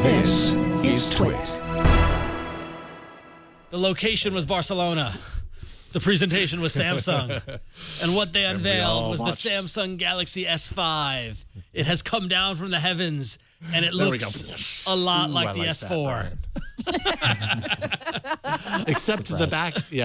This is Twit. The location was Barcelona. The presentation was Samsung. And what they unveiled was the Samsung Galaxy S5. It has come down from the heavens, and it looks a lot like the S4. Except the back, the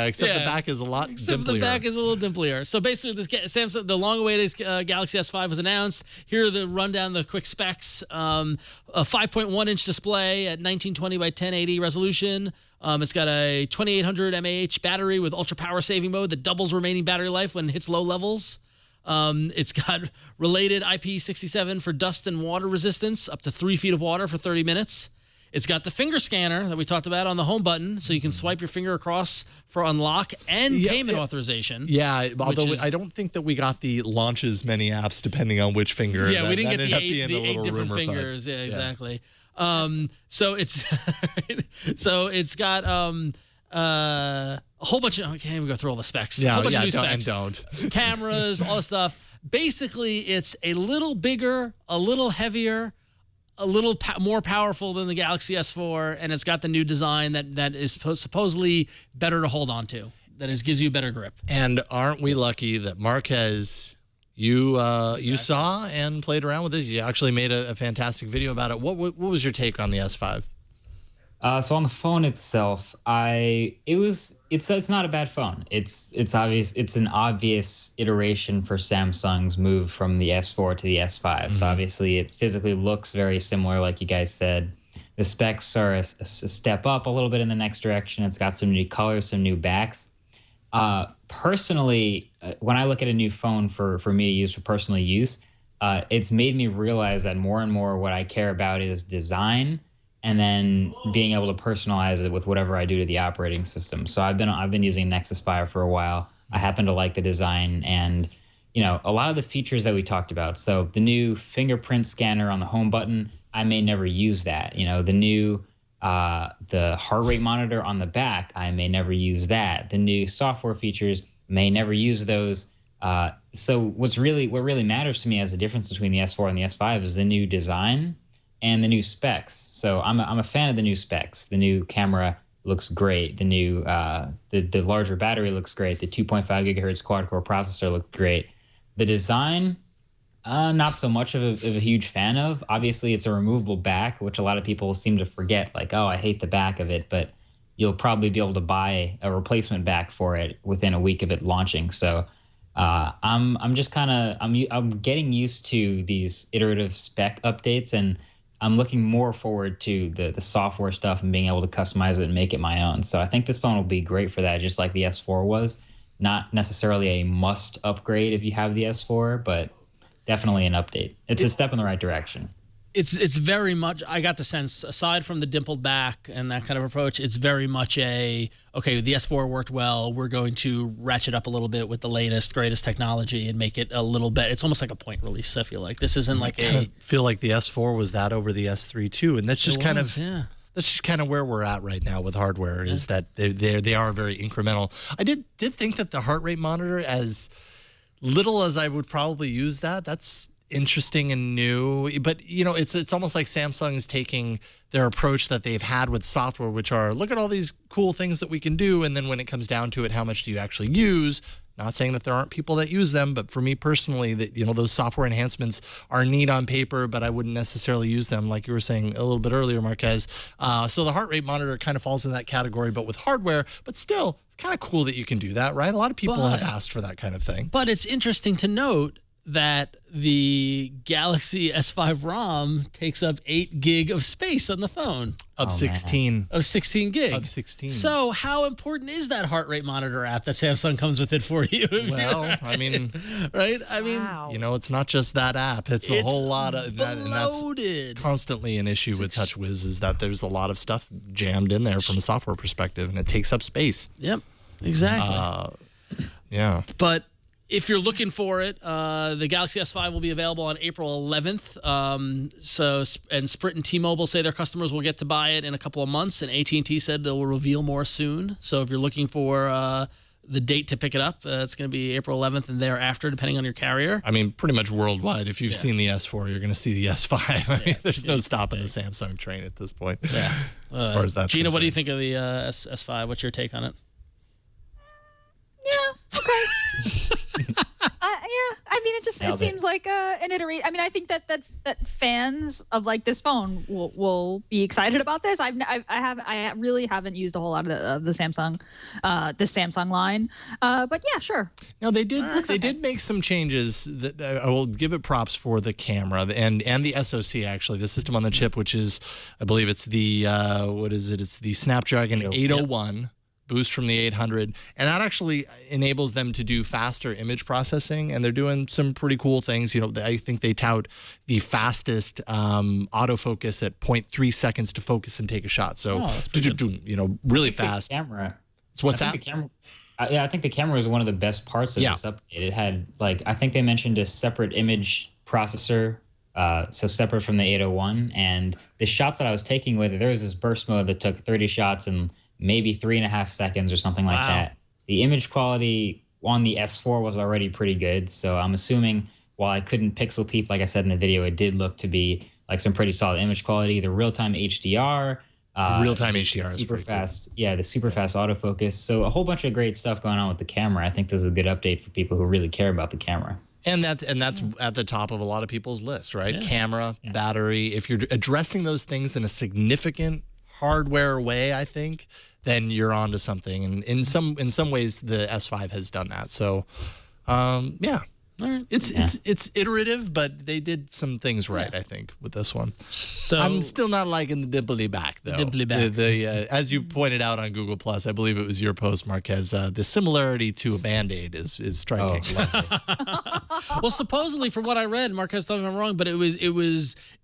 back is a lot Except dimplier. the back is a little dimplier. So basically, this Samsung, the long-awaited Galaxy S5 was announced. Here are the rundown, the quick specs. A 5.1-inch display at 1920 by 1080 resolution. It's got a 2800 mAh battery with ultra power saving mode that doubles remaining battery life when it hits low levels. It's got related IP67 for dust and water resistance, up to 3 feet of water for 30 minutes. It's got the finger scanner that we talked about on the home button, so you can swipe your finger across for unlock and payment authorization. Yeah, although I don't think that we got the launches many apps depending on which finger. Yeah, we didn't get the eight different fingers. Yeah, exactly. So it's it's got a whole bunch of, I can't even go through all the specs. A whole bunch of new specs. Don't. Cameras, all the stuff. Basically, it's a little bigger, a little heavier, a little more powerful than the Galaxy S4, and it's got the new design that is supposedly better to hold on to. That gives you a better grip. And aren't we lucky that Marquez, you saw and played around with this? You actually made a fantastic video about it. What was your take on the S5? So on the phone itself, it's not a bad phone. It's obvious. It's an obvious iteration for Samsung's move from the S4 to the S5. Mm-hmm. So obviously it physically looks very similar, like you guys said. The specs are a step up a little bit in the next direction. It's got some new colors, some new backs. Personally, when I look at a new phone for me to use for personal use, it's made me realize that more and more what I care about is design, and then being able to personalize it with whatever I do to the operating system. So I've been using Nexus 5 for a while. I happen to like the design and, a lot of the features that we talked about. So the new fingerprint scanner on the home button, I may never use that. The new the heart rate monitor on the back, I may never use that. The new software features, may never use those. So what really matters to me as a difference between the S4 and the S5 is the new design and the new specs. So I'm a fan of the new specs. The new camera looks great. The new the larger battery looks great. The 2.5 gigahertz quad-core processor looked great. The design, not so much of a huge fan of. Obviously, it's a removable back, which a lot of people seem to forget. Like, oh, I hate the back of it, but you'll probably be able to buy a replacement back for it within a week of it launching. So I'm just kind of I'm getting used to these iterative spec updates, and I'm looking more forward to the software stuff and being able to customize it and make it my own. So I think this phone will be great for that, just like the S4 was. Not necessarily a must upgrade if you have the S4, but definitely an update. It's a step in the right direction. It's very much, I got the sense, aside from the dimpled back and that kind of approach, it's very much the S4 worked well. We're going to ratchet up a little bit with the latest, greatest technology and make it a little bit, it's almost like a point release, I feel like. This isn't like I feel like the S4 was that over the S3 too. And that's just that's just kind of where we're at right now with hardware, is that they are very incremental. I did think that the heart rate monitor, as little as I would probably use that's interesting and new, but it's almost like Samsung is taking their approach that they've had with software, which are, look at all these cool things that we can do, and then when it comes down to it, how much do you actually use? Not saying that there aren't people that use them, but for me personally, that those software enhancements are neat on paper, but I wouldn't necessarily use them, like you were saying a little bit earlier, Marquez. So the heart rate monitor kind of falls in that category, but with hardware. But still, it's kind of cool that you can do that, right? A lot of people have asked for that kind of thing. But it's interesting to note that the Galaxy S5 ROM takes up 8 gig of space on the phone. Of 16. Of 16 gig. Of 16. So how important is that heart rate monitor app that Samsung comes with it for you? Well, I mean... right? I mean... Wow. It's not just that app. It's a whole lot of... Bloated. And that's constantly an issue with TouchWiz, is that there's a lot of stuff jammed in there from a software perspective, and it takes up space. Yep, exactly. Yeah. But if you're looking for it, the Galaxy S5 will be available on April 11th. And Sprint and T-Mobile say their customers will get to buy it in a couple of months, and AT&T said they will reveal more soon. So if you're looking for the date to pick it up. It's going to be April 11th and thereafter, depending on your carrier. I mean, pretty much worldwide. If you've seen the S4, you're going to see the S5. I mean, there's no stopping the Samsung train at this point. Yeah. As far as that's Gina, concerned. what do you think of the S5? What's your take on it? Yeah. Okay. Yeah. I mean, it seems like an iteration. I mean, I think that fans of like this phone will be excited about this. I really haven't used a whole lot of the Samsung, this Samsung line. But yeah, sure. Now they did make some changes that I will give it props for the camera and the SoC, actually, the system on the chip, which is, I believe it's the what is it? It's the Snapdragon 801. Boost from the 800, and that actually enables them to do faster image processing, and they're doing some pretty cool things. You know, I think they tout the fastest autofocus at 0.3 seconds to focus and take a shot. So, you know, really fast. Camera. So what's that? The camera, I think the camera was one of the best parts of this update. It had, like, I think they mentioned a separate image processor, so separate from the 801, and the shots that I was taking with it, there was this burst mode that took 30 shots in maybe 3.5 seconds or something like that. The image quality on the S4 was already pretty good, so I'm assuming while I couldn't pixel peep, like I said in the video, it did look to be like some pretty solid image quality. The real-time HDR. Real-time HDR is super fast. Cool. Yeah, the super fast autofocus. So a whole bunch of great stuff going on with the camera. I think this is a good update for people who really care about the camera. And that's at the top of a lot of people's list, right? Yeah. Camera, battery. If you're addressing those things in a significant hardware way, I think, then you're onto something. And in some ways, the S5 has done that. So, yeah. All right. It's iterative, but they did some things right, I think, with this one. So I'm still not liking the dimply back, though. Dimply back. As you pointed out on Google Plus, I believe it was your post, Marquez. The similarity to a Band-Aid is striking. Well, supposedly, from what I read, Marquez, tell me if I'm wrong, but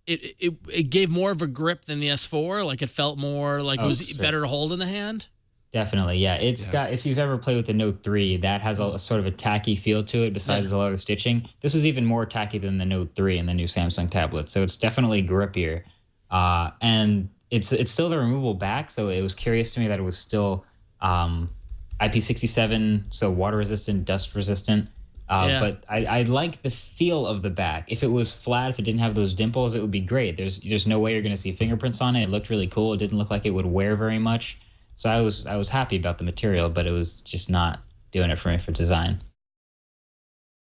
it gave more of a grip than the S4. Like it felt more like it was better to hold in the hand. Definitely, yeah. It's got, if you've ever played with the Note 3, that has a sort of a tacky feel to it besides a lot of stitching. This is even more tacky than the Note 3 and the new Samsung tablet, so it's definitely grippier. And it's still the removable back, so it was curious to me that it was still IP67, so water resistant, dust resistant. But I like the feel of the back. If it was flat, if it didn't have those dimples, it would be great. There's no way you're going to see fingerprints on it. It looked really cool. It didn't look like it would wear very much. So I was happy about the material, but it was just not doing it for me for design.